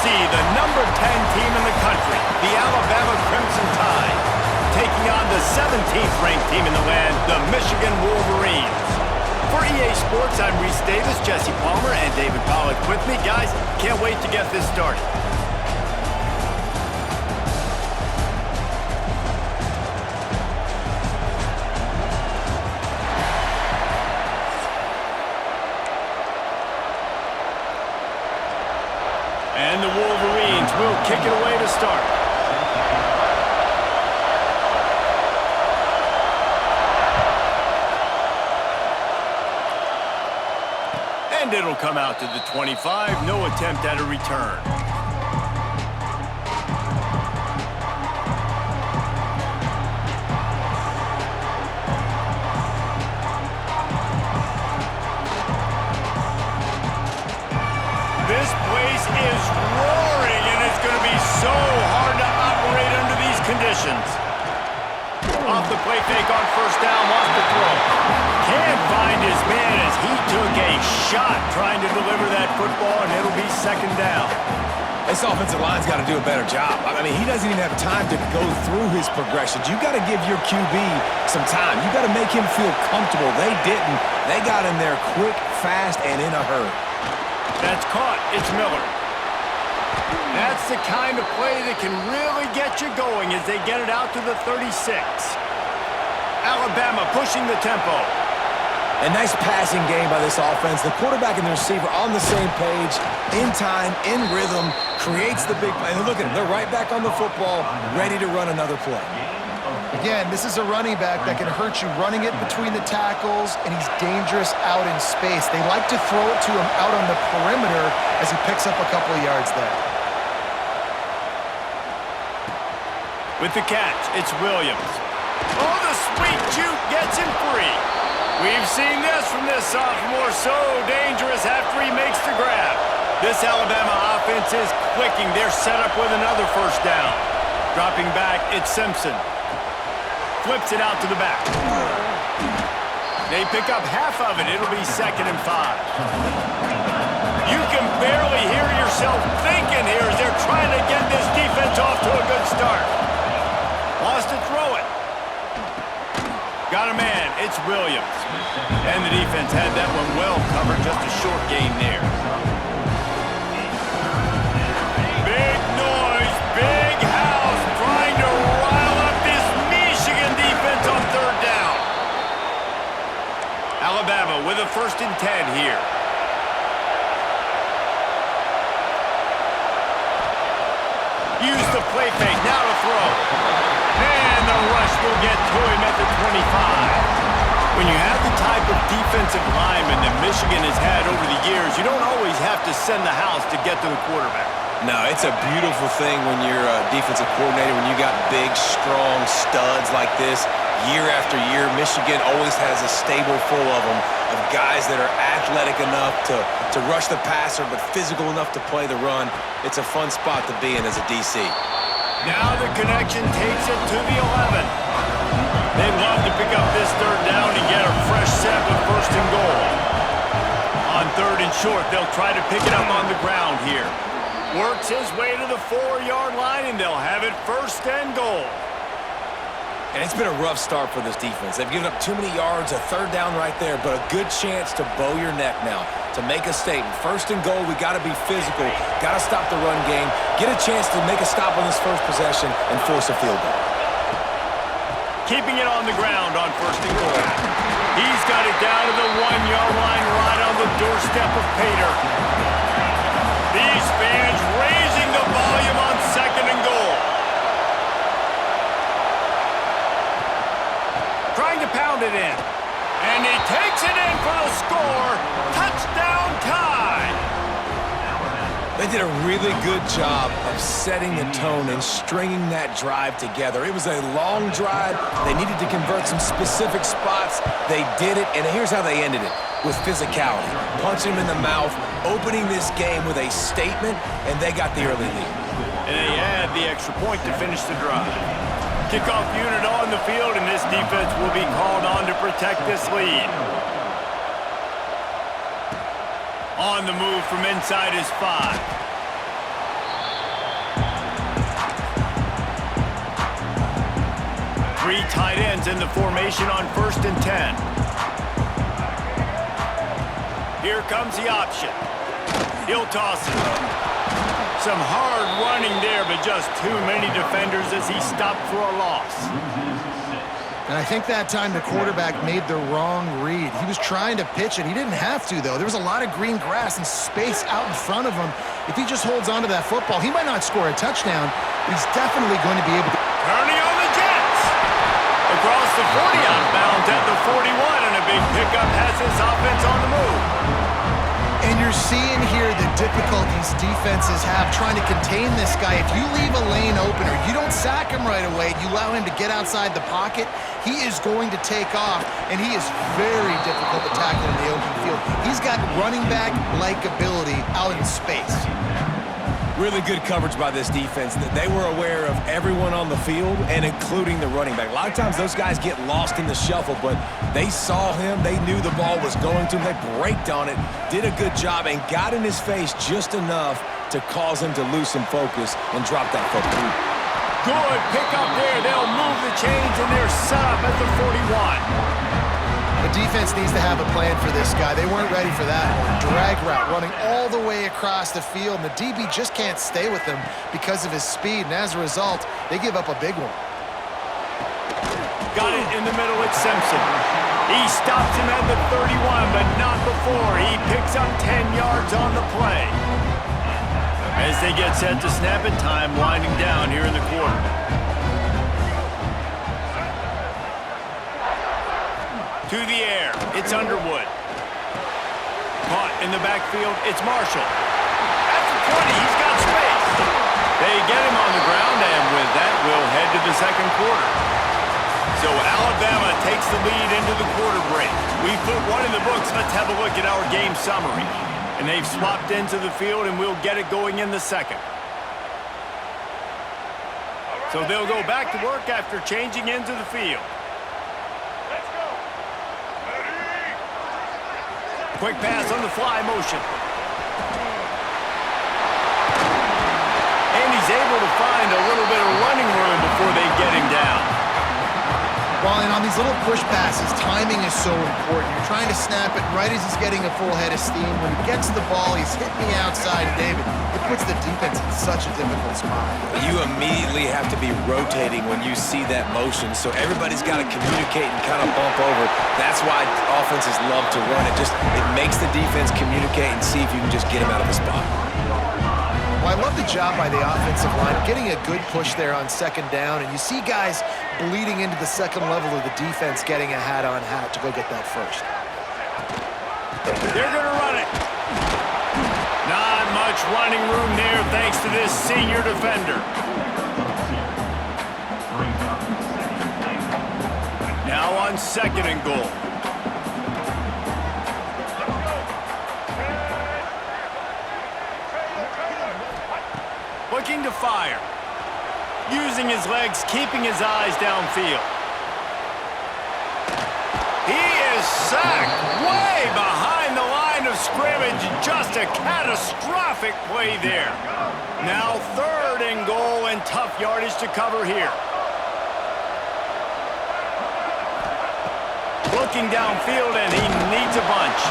see the number 10 team in the country, the Alabama Crimson Tide, taking on the 17th ranked team in the land, the Michigan Wolverines. For EA Sports, I'm Reese Davis, Jesse Palmer, and David Pollack with me. Guys, can't wait to get this started. And the Wolverines will kick it away to start. And it'll come out to the 25. No attempt at a return. This place is roaring, and it's going to be so hard to operate under these conditions. Off the play fake on first down, lost the throw. Can't find his man as he took a shot trying to deliver that football, and it'll be second down. This offensive line's got to do a better job. I mean, he doesn't even have time to go through his progressions. You got to give your QB some time. You got to make him feel comfortable. They didn't. They got in there quick, fast, and in a hurry. That's caught. It's Miller. That's the kind of play that can really get you going as they get it out to the 36. Alabama pushing the tempo. A nice passing game by this offense. The quarterback and the receiver on the same page, in time, in rhythm, creates the big play. And look at him. They're right back on the football, ready to run another play. Again, this is a running back that can hurt you running it between the tackles, and he's dangerous out in space. They like to throw it to him out on the perimeter as he picks up a couple of yards there. With the catch, it's Williams. Oh, the sweet juke gets him free. We've seen this from this sophomore, so dangerous after he makes the grab. This Alabama offense is clicking. They're set up with another first down. Dropping back, it's Simpson. Flips it out to the back. They pick up half of it. It'll be 2nd and 5. You can barely hear yourself thinking here as they're trying to get this defense off to a good start. Wants to throw it. Got a man. It's Williams. And the defense had that one well covered. Just a short gain there. Big noise. Big house. Trying to rile up this Michigan defense on third down. Alabama with a 1st and 10 here. Use the play fake. Now to throw. And the rush will get to him at the 25. When you have the type of defensive lineman that Michigan has had over the years, you don't always have to send the house to get to the quarterback. No, it's a beautiful thing when you're a defensive coordinator, when you got big, strong studs like this. Year after year, Michigan always has a stable full of them, of guys that are athletic enough to rush the passer, but physical enough to play the run. It's a fun spot to be in as a DC. Now the connection takes it to the 11. They'd love to pick up this third down and get a fresh set with 1st and goal. On 3rd and short, they'll try to pick it up on the ground here. Works his way to the 4-yard line, and they'll have it 1st and goal. And it's been a rough start for this defense. They've given up too many yards, a third down right there, but a good chance to bow your neck now, to make a statement. 1st and goal, we got to be physical, got to stop the run game, get a chance to make a stop on this first possession, and force a field goal. Keeping it on the ground on 1st and goal. He's got it down to the 1-yard line right on the doorstep of Pater. These fans raising the volume on 2nd and goal. Trying to pound it in. And he takes it in for the score. Touchdown tie. They did a really good job of setting the tone and stringing that drive together. It was a long drive. They needed to convert some specific spots. They did it, and here's how they ended it, with physicality. Punching him in the mouth, opening this game with a statement, and they got the early lead. And they add the extra point to finish the drive. Kickoff unit on the field, and this defense will be called on to protect this lead. On the move from inside his 5. Three tight ends in the formation on 1st and 10. Here comes the option. He'll toss it. Some hard running there, but just too many defenders as he stopped for a loss. And I think that time the quarterback made the wrong read. He was trying to pitch it. He didn't have to, though. There was a lot of green grass and space out in front of him. If he just holds onto that football, he might not score a touchdown, but he's definitely going to be able to. Turning on the Jets. Across the 40 outbound at the 41, and a big pickup has his offense on the move. And you're seeing here the difficulties defenses have trying to contain this guy. If you leave a lane open or you don't sack him right away, you allow him to get outside the pocket, he is going to take off, and he is very difficult to tackle in the open field. He's got running back-like ability out in space. Really good coverage by this defense. They were aware of everyone on the field and including the running back. A lot of times those guys get lost in the shuffle, but they saw him. They knew the ball was going to him. They braked on it, did a good job, and got in his face just enough to cause him to lose some focus and drop that football. Good pick up there. They'll move the chains, and they're set up at the 41. The defense needs to have a plan for this guy. They weren't ready for that one. Drag route running all the way across the field, and the DB just can't stay with him because of his speed, and as a result, they give up a big one. Got it in the middle with Simpson. He stops him at the 31, but not before. He picks up 10 yards on the play. As they get set to snap it, time winding down here in the quarter. To the air, it's Underwood. Caught in the backfield, it's Marshall. At the 20, he's got space. They get him on the ground, and with that, we'll head to the second quarter. So Alabama takes the lead into the quarter break. We've put one in the books. Let's have a look at our game summary. And they've swapped into the field, and we'll get it going in the second. So they'll go back to work after changing into the field. Quick pass on the fly motion. And he's able to find a little bit of running room before they get him down. Well, and on these little push passes, timing is so important. You're trying to snap it right as he's getting a full head of steam. When he gets the ball, he's hitting the outside, David. It puts the defense in such a difficult spot. You immediately have to be rotating when you see that motion, so everybody's got to communicate and kind of bump over. That's why offenses love to run it. It makes the defense communicate and see if you can just get him out of the spot. Well, I love the job by the offensive line, getting a good push there on second down, and you see guys bleeding into the second level of the defense getting a hat-on-hat to go get that first. They're going to run it. Not much running room there thanks to this senior defender. Now on 2nd and goal. Looking to fire. Using his legs, keeping his eyes downfield. He is sacked way behind the line of scrimmage. Just a catastrophic play there. Now 3rd and goal, and tough yardage to cover here. Looking downfield, and he needs a bunch.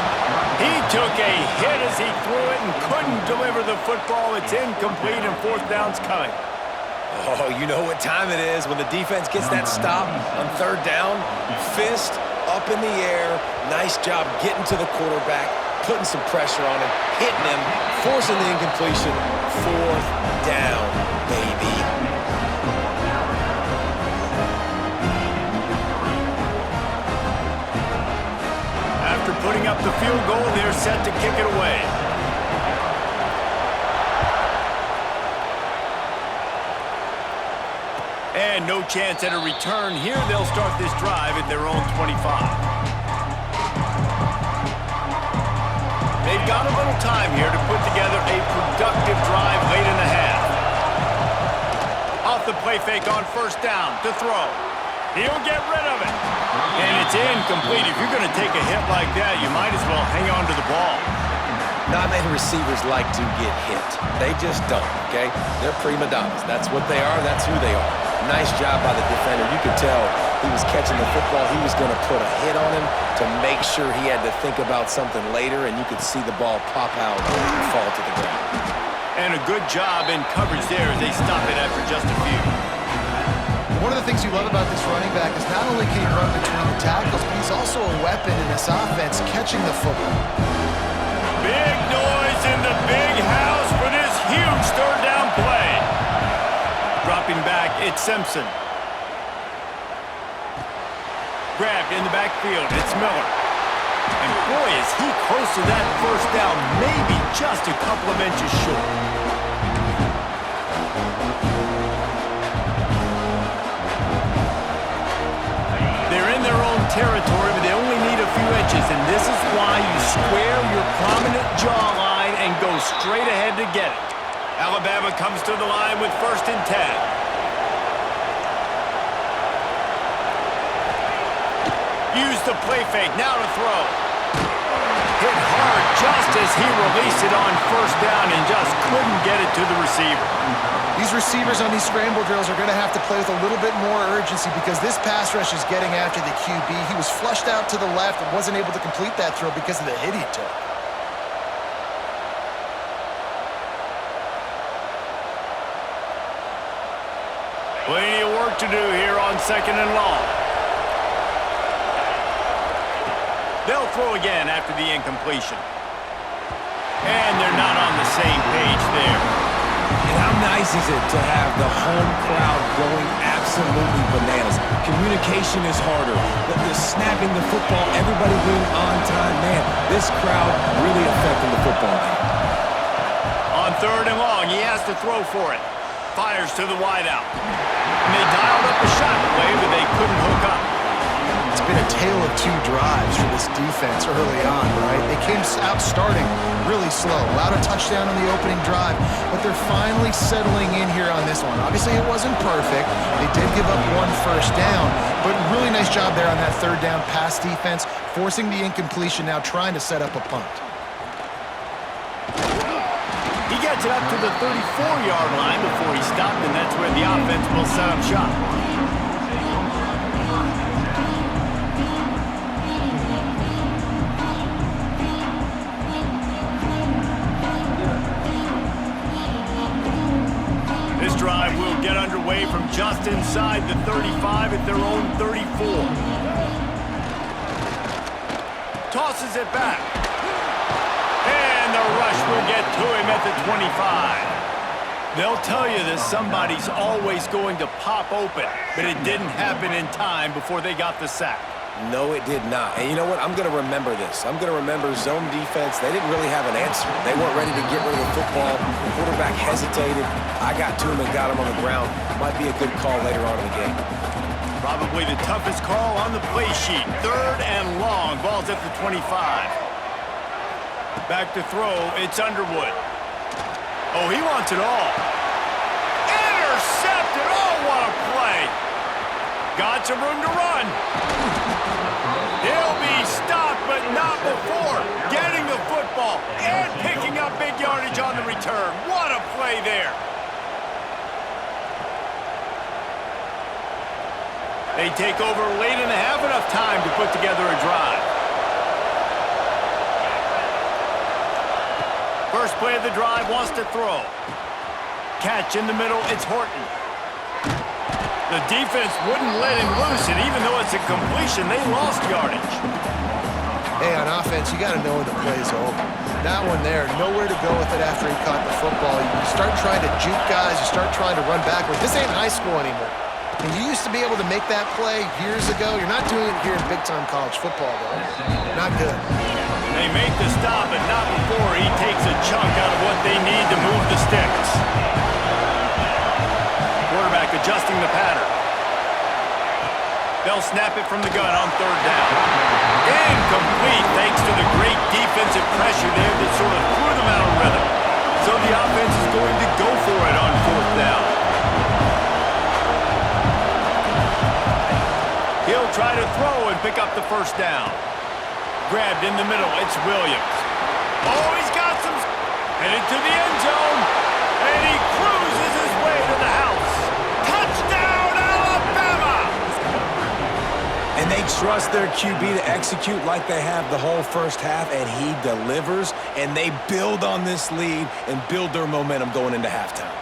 He took a hit as he threw it and couldn't deliver the football. It's incomplete, and 4th down's coming. Oh, you know what time it is when the defense gets that stop on 3rd down. Fist up in the air. Nice job getting to the quarterback, putting some pressure on him, hitting him, forcing the incompletion. 4th down, baby. After putting up the field goal, they're set to kick it away. And no chance at a return here. They'll start this drive at their own 25. They've got a little time here to put together a productive drive late in the half. Off the play fake on 1st down to throw. He'll get rid of it. And it's incomplete. If you're going to take a hit like that, you might as well hang on to the ball. Not many receivers like to get hit. They just don't, okay? They're prima donnas. That's what they are. That's who they are. Nice job by the defender. You could tell he was catching the football. He was going to put a hit on him to make sure he had to think about something later, and you could see the ball pop out and fall to the ground. And a good job in coverage there as they stop it after just a few. One of the things you love about this running back is not only can he run between the tackles, but he's also a weapon in this offense catching the football. Big noise in the big house for this huge third down play. Dropping back, it's Simpson. Grabbed in the backfield, it's Miller. And boy, is he close to that first down, maybe just a couple of inches short. They're in their own territory, but they only need a few inches, and this is why you square your prominent jawline and go straight ahead to get it. Alabama comes to the line with 1st and 10. Use the play fake, now to throw. Hit hard just as he released it on 1st down and just couldn't get it to the receiver. These receivers on these scramble drills are going to have to play with a little bit more urgency because this pass rush is getting after the QB. He was flushed out to the left and wasn't able to complete that throw because of the hit he took. Plenty of work to do here on 2nd and long. They'll throw again after the incompletion. And they're not on the same page there. And how nice is it to have the home crowd going absolutely bananas? Communication is harder. The snapping the football, everybody being on time. Man, this crowd really affecting the football game. On 3rd and long, he has to throw for it. Fires to the wideout. And they dialed up a shot play, but they couldn't hook up. It's been a tale of two drives for this defense early on, right? They came out starting really slow, allowed a touchdown on the opening drive, but they're finally settling in here on this one. Obviously, it wasn't perfect. They did give up 1 first down, but really nice job there on that 3rd down pass defense, forcing the incompletion, now trying to set up a punt. He gets it up to the 34-yard line before he stopped, and that's where the offense will set up shop. This drive will get underway from just inside the 35 at their own 34. Tosses it back. And the rush will get to him at the 25. They'll tell you that somebody's always going to pop open, but it didn't happen in time before they got the sack. No, it did not. And you know what? I'm going to remember this. I'm going to remember zone defense. They didn't really have an answer. They weren't ready to get rid of the football. The quarterback hesitated. I got to him and got him on the ground. Might be a good call later on in the game. Probably the toughest call on the play sheet. 3rd and long. Ball's at the 25. Back to throw, it's Underwood. Oh, he wants it all. Intercepted! Oh, what a play! Got some room to run. He'll be stopped, but not before getting the football and picking up big yardage on the return. What a play there! They take over late in the half, enough time to put together a drive. First play of the drive, wants to throw. Catch in the middle, it's Horton. The defense wouldn't let him loose, and even though it's a completion, they lost yardage. Hey, on offense, you got to know when the play's over. That one there, nowhere to go with it after he caught the football. You start trying to juke guys, you start trying to run backward. This ain't high school anymore. And you used to be able to make that play years ago. You're not doing it here in big-time college football, though. Not good. They make the stop, but not before he takes a chunk out of what they need to move the sticks. Quarterback adjusting the pattern. They'll snap it from the gun on 3rd down. Incomplete thanks to the great defensive pressure there that sort of threw them out of rhythm. So the offense is going to go for it on 4th down. He'll try to throw and pick up the 1st down. Grabbed in the middle, it's Williams. Oh, he's got Headed to the end zone, and he cruises his way to the house. Touchdown, Alabama! And they trust their QB to execute like they have the whole first half, and he delivers, and they build on this lead and build their momentum going into halftime.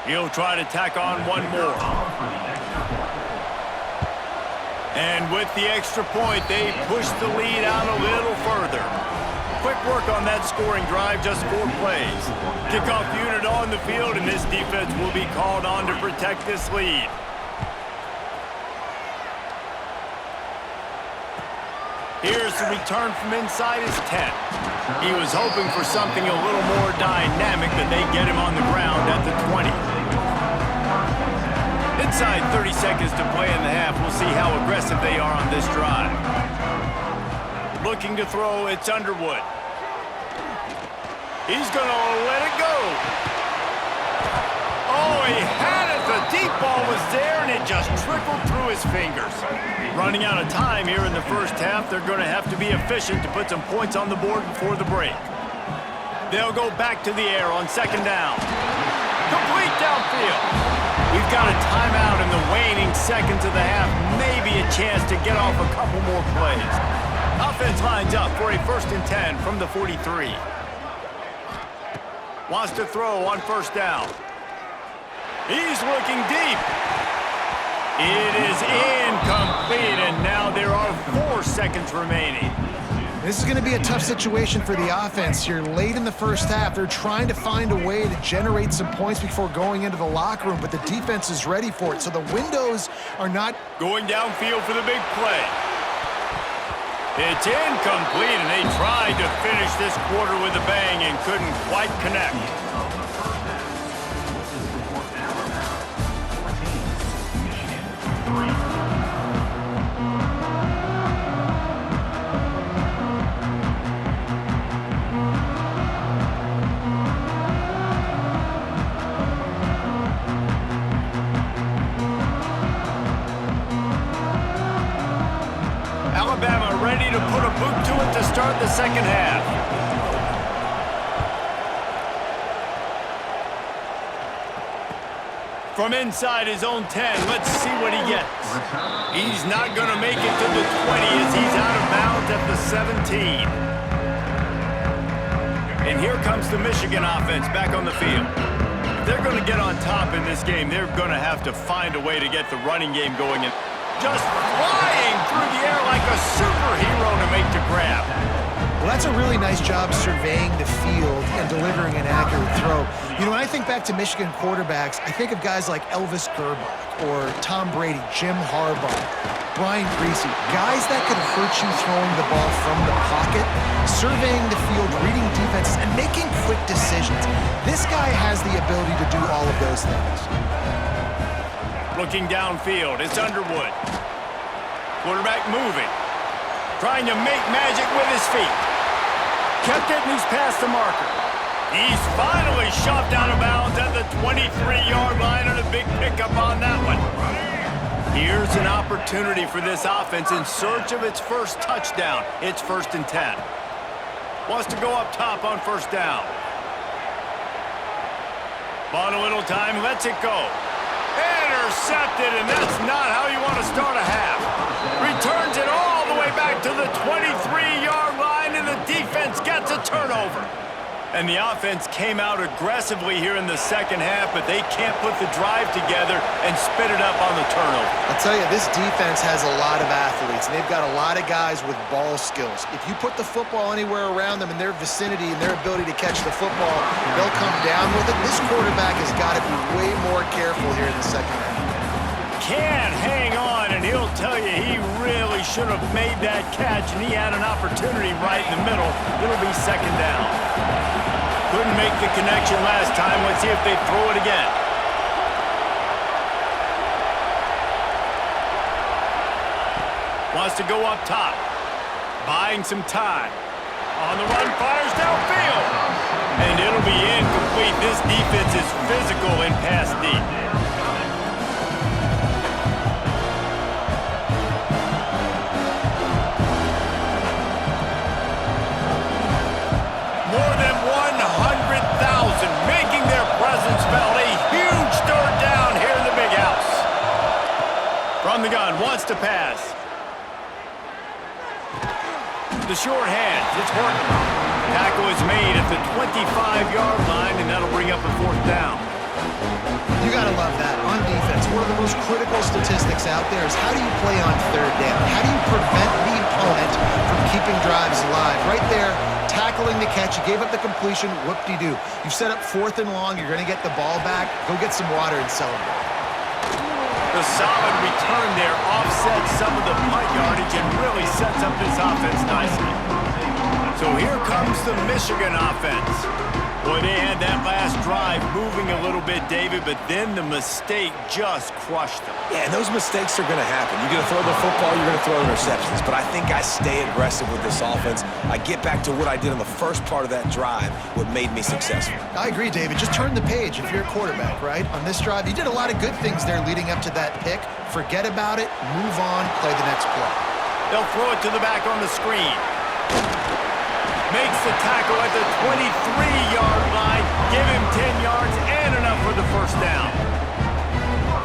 He'll try to tack on one more. And with the extra point, they push the lead out a little further. Quick work on that scoring drive, just 4 plays. Kickoff unit on the field, and this defense will be called on to protect this lead. Here's the return from inside his 10. He was hoping for something a little more dynamic, but they get him on the ground at the 20. Inside 30 seconds to play in the half. We'll see how aggressive they are on this drive. Looking to throw, it's Underwood. He's going to let it go. Oh, he had it. The deep ball was there, and it just trickled through his fingers. Running out of time here in the first half, they're going to have to be efficient to put some points on the board before the break. They'll go back to the air on second down. Complete downfield. We've got a timeout in the waning seconds of the half. Maybe a chance to get off a couple more plays. Offense lines up for a 1st and 10 from the 43. Wants to throw on first down. He's looking deep. It is incomplete, and now there are 4 seconds remaining. This is going to be a tough situation for the offense here. Late in the first half, they're trying to find a way to generate some points before going into the locker room, but the defense is ready for it, so the windows are not... Going downfield for the big play. It's incomplete, and they tried to finish this quarter with a bang and couldn't quite connect. Alabama ready to put a boot to it to start the second half. From inside his own 10, let's see what he gets. He's not going to make it to the 20 as he's out of bounds at the 17. And here comes the Michigan offense back on the field. If they're going to get on top in this game, they're going to have to find a way to get the running game going. And just flying through the air like a superhero to make the grab. Well, that's a really nice job surveying the field and delivering an accurate throw. You know, when I think back to Michigan quarterbacks, I think of guys like Elvis Gerbach or Tom Brady, Jim Harbaugh, Brian Griese, guys that could hurt you throwing the ball from the pocket, surveying the field, reading defenses, and making quick decisions. This guy has the ability to do all of those things. Looking downfield, it's Underwood. Quarterback moving. Trying to make magic with his feet. Kept it, and he's past the marker. He's finally shoved out of bounds at the 23-yard line, and a big pickup on that one. Here's an opportunity for this offense in search of its first touchdown. It's 1st and 10. Wants to go up top on first down. Bought a little time, lets it go. Intercepted, and that's not how you want to start a half. Returns it all the way back to the 23-yard line, and the defense gets a turnover. And the offense came out aggressively here in the second half, but they can't put the drive together and spit it up on the turnover. I'll tell you, this defense has a lot of athletes, and they've got a lot of guys with ball skills. If you put the football anywhere around them in their vicinity and their ability to catch the football, they'll come down with it. This quarterback has got to be way more careful here in the second half. Can't hang on, and he'll tell you he really should have made that catch, and he had an opportunity right in the middle. It'll be second down. Couldn't make the connection last time. Let's see if they throw it again. Wants to go up top. Buying some time. On the run, fires downfield. And it'll be incomplete. This defense is physical and pass deep. to pass. The short hands, it's Horton. Tackle is made at the 25-yard line, and that'll bring up a 4th down. You gotta love that. On defense, one of the most critical statistics out there is how do you play on 3rd down? How do you prevent the opponent from keeping drives alive? Right there, tackling the catch. You gave up the completion. Whoop-de-doo. You've set up 4th and long. You're going to get the ball back. Go get some water and celebrate. The solid return there offsets some of the punt yardage and really sets up this offense nicely. So here comes the Michigan offense. Boy, they had that last drive moving a little bit, David, but then the mistake just crushed them. Yeah, and those mistakes are going to happen. You're going to throw the football, you're going to throw interceptions. But I think I stay aggressive with this offense. I get back to what I did on the first part of that drive, what made me successful. I agree, David. Just turn the page if you're a quarterback, right? On this drive, you did a lot of good things there leading up to that pick. Forget about it, move on, play the next play. They'll throw it to the back on the screen. Makes the tackle at the 23-yard line. Give him 10 yards and enough for the 1st down.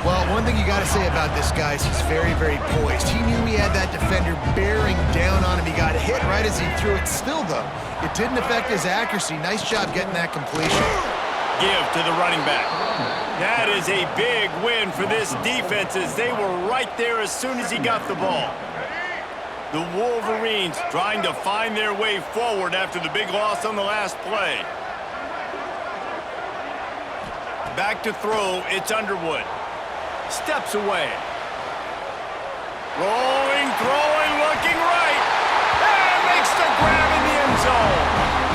Well, one thing you got to say about this guy is he's very, very poised. He knew he had that defender bearing down on him. He got hit right as he threw it. Still, though, it didn't affect his accuracy. Nice job getting that completion. Give to the running back. That is a big win for this defense as they were right there as soon as he got the ball. The Wolverines trying to find their way forward after the big loss on the last play. Back to throw, it's Underwood. Steps away. Rolling, throwing, looking right. And makes the grab in the end zone.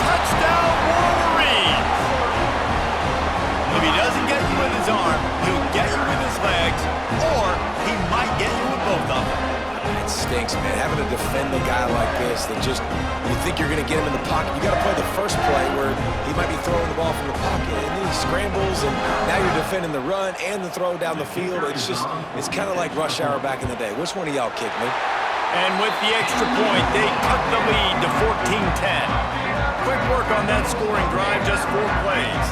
Touchdown, Wolverines. If he doesn't get you with his arm, he'll get you with his legs, or he might get you with both of them. It stinks, man. Having to defend a guy like this that just, you think you're going to get him in the pocket. You got to play the first play where he might be throwing the ball from the pocket, and then he scrambles, and now you're defending the run and the throw down the field. It's just, it's kind of like rush hour back in the day. Which one of y'all kicked me? And with the extra point, they cut the lead to 14-10. Quick work on that scoring drive, just 4 plays.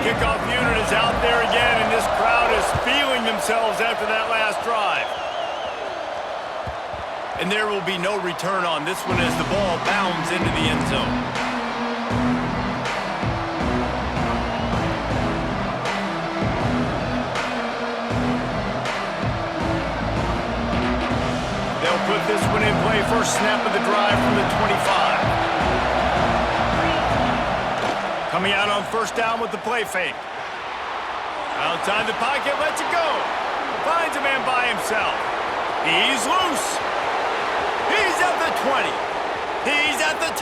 Kickoff unit is out there again, and this crowd is feeling themselves after that last drive. And there will be no return on this one as the ball bounds into the end zone. They'll put this one in play. First snap of the drive from the 25. Coming out on 1st down with the play fake. Outside the pocket, lets it go. Finds a man by himself. He's loose. He's at the 20. He's at the 10.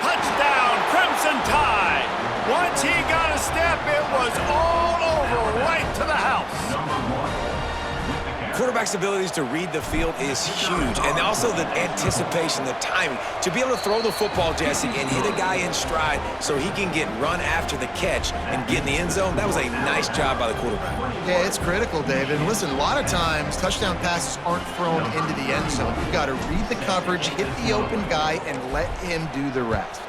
Touchdown, Crimson Tide. Once he got a step, it was all over, right to the house. Quarterback's abilities to read the field is huge, and also the anticipation, the timing. To be able to throw the football, Jesse, and hit a guy in stride so he can get run after the catch and get in the end zone, that was a nice job by the quarterback. Yeah, it's critical, David. And listen, a lot of times, touchdown passes aren't thrown into the end zone. You've got to read the coverage, hit the open guy, and let him do the rest.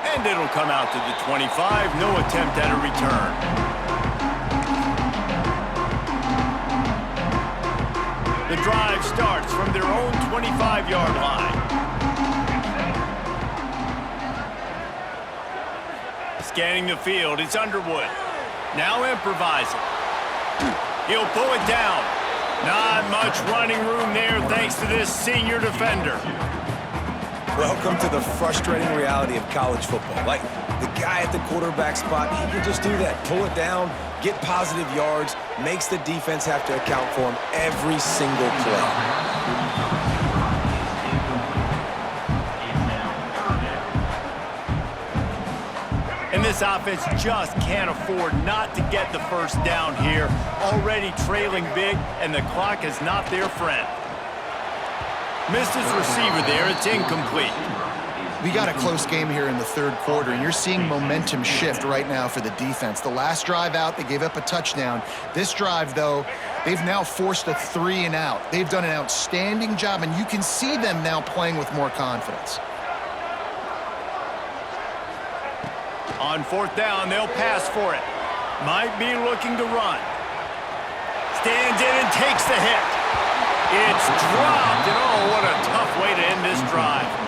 And it'll come out to the 25. No attempt at a return. The drive starts from their own 25-yard line. Scanning the field, it's Underwood. Now improvising. He'll pull it down. Not much running room there thanks to this senior defender. Welcome to the frustrating reality of college football. Like, the guy at the quarterback spot, he can just do that. Pull it down, get positive yards, makes the defense have to account for him every single play. And this offense just can't afford not to get the 1st down here. Already trailing big, and the clock is not their friend. Missed his receiver there. It's incomplete. We got a close game here in the 3rd quarter, and you're seeing momentum shift right now for the defense. The last drive out, they gave up a touchdown. This drive, though, they've now forced a 3 and out. They've done an outstanding job, and you can see them now playing with more confidence. On 4th down, they'll pass for it. Might be looking to run. stands in and takes the hit. It's dropped, and oh, what a tough way to end this drive.